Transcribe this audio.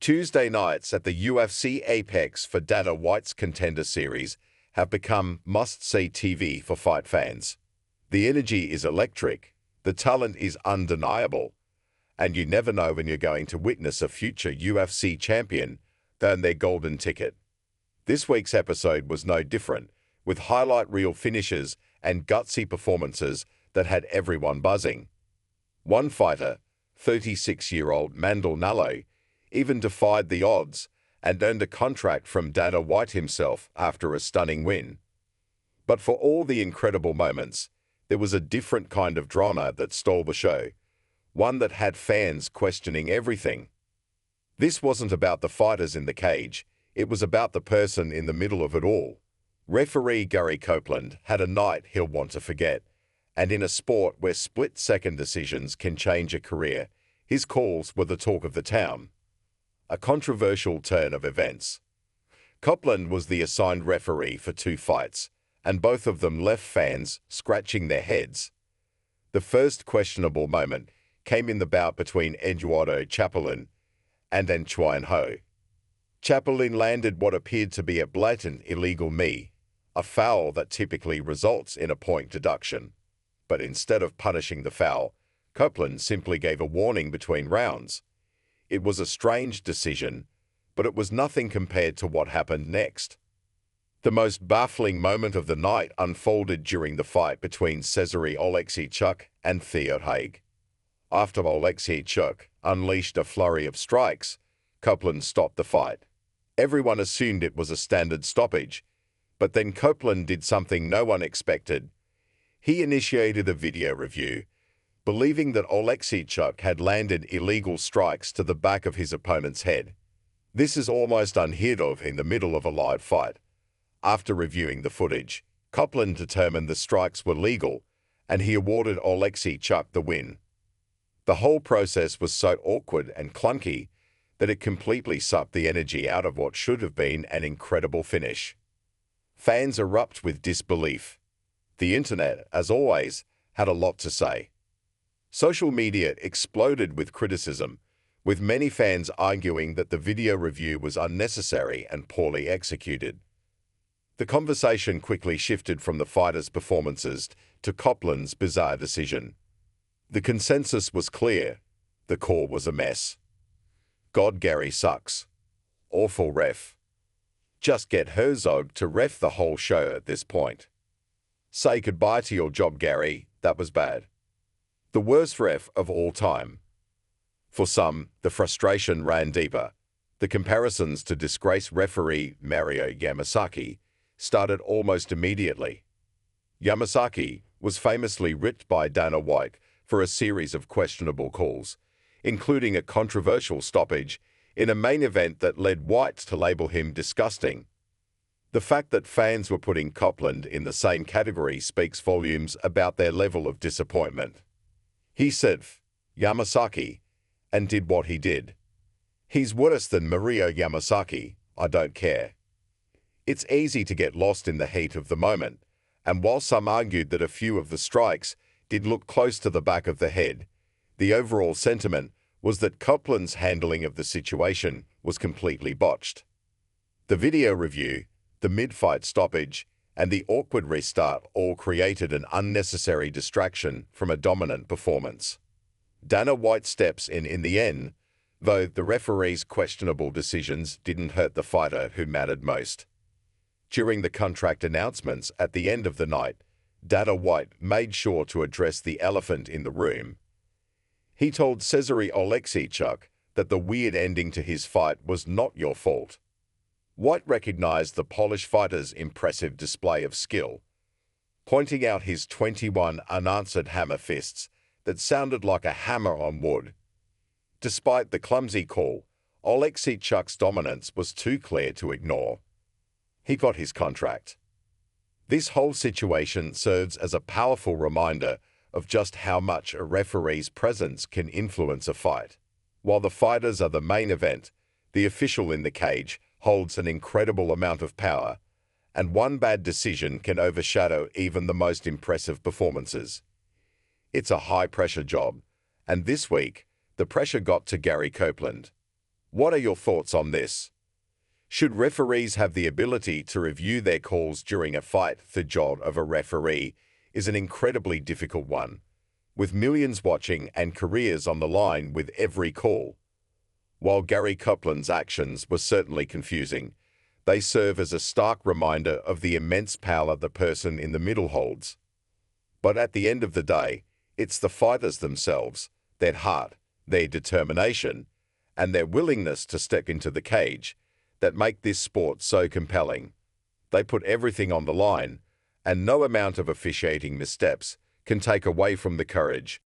Tuesday nights at the UFC Apex for Dana White's Contender series have become must-see TV for fight fans. The energy is electric, the talent is undeniable, and you never know when you're going to witness a future UFC champion earn their golden ticket. This week's episode was no different, with highlight reel finishes and gutsy performances that had everyone buzzing. One fighter, 36-year-old Mandel even defied the odds and earned a contract from Dana White himself after a stunning win. But for all the incredible moments, there was a different kind of drama that stole the show, one that had fans questioning everything. This wasn't about the fighters in the cage, it was about the person in the middle of it all. Referee Gary Copeland had a night he'll want to forget, and in a sport where split-second decisions can change a career, his calls were the talk of the town. A controversial turn of events. Copeland was the assigned referee for two fights, and both of them left fans scratching their heads. The first questionable moment came in the bout between Eduardo Chapelin and Anchuan Ho. Chapelin landed what appeared to be a blatant illegal knee, a foul that typically results in a point deduction. But instead of punishing the foul, Copeland simply gave a warning between rounds. It was a strange decision, but it was nothing compared to what happened next. The most baffling moment of the night unfolded during the fight between Cezary Oleksiejczuk and Theo Haig. After Oleksiejczuk unleashed a flurry of strikes, Copeland stopped the fight. Everyone assumed it was a standard stoppage, but then Copeland did something no one expected. He initiated a video review, believing that Oleksiejczuk had landed illegal strikes to the back of his opponent's head. This is almost unheard of in the middle of a live fight. After reviewing the footage, Copeland determined the strikes were legal, and he awarded Oleksiejczuk the win. The whole process was so awkward and clunky that it completely sucked the energy out of what should have been an incredible finish. Fans erupt with disbelief. The internet, as always, had a lot to say. Social media exploded with criticism, with many fans arguing that the video review was unnecessary and poorly executed. The conversation quickly shifted from the fighters' performances to Copeland's bizarre decision. The consensus was clear. The call was a mess. God, Gary sucks. Awful ref. Just get Herzog to ref the whole show at this point. Say goodbye to your job, Gary. That was bad. The worst ref of all time. For some, the frustration ran deeper. The comparisons to disgraced referee Mario Yamasaki started almost immediately. Yamasaki was famously ripped by Dana White for a series of questionable calls, including a controversial stoppage in a main event that led White to label him disgusting. The fact that fans were putting Copeland in the same category speaks volumes about their level of disappointment. He said, Yamasaki, and did what he did. He's worse than Mario Yamasaki, I don't care. It's easy to get lost in the heat of the moment, and while some argued that a few of the strikes did look close to the back of the head, the overall sentiment was that Copeland's handling of the situation was completely botched. The video review, the mid-fight stoppage, and the awkward restart all created an unnecessary distraction from a dominant performance. Dana White steps in the end, though the referee's questionable decisions didn't hurt the fighter who mattered most. During the contract announcements at the end of the night, Dana White made sure to address the elephant in the room. He told Cezary Oleksiejczuk that the weird ending to his fight was not your fault. White recognized the Polish fighter's impressive display of skill, pointing out his 21 unanswered hammer fists that sounded like a hammer on wood. Despite the clumsy call, Oleksiejczuk's dominance was too clear to ignore. He got his contract. This whole situation serves as a powerful reminder of just how much a referee's presence can influence a fight. While the fighters are the main event, the official in the cage holds an incredible amount of power, and one bad decision can overshadow even the most impressive performances. It's a high-pressure job, and this week, the pressure got to Gary Copeland. What are your thoughts on this? Should referees have the ability to review their calls during a fight? The job of a referee is an incredibly difficult one, with millions watching and careers on the line with every call. While Gary Copeland's actions were certainly confusing, they serve as a stark reminder of the immense power the person in the middle holds. But at the end of the day, it's the fighters themselves, their heart, their determination, and their willingness to step into the cage that make this sport so compelling. They put everything on the line, and no amount of officiating missteps can take away from the courage,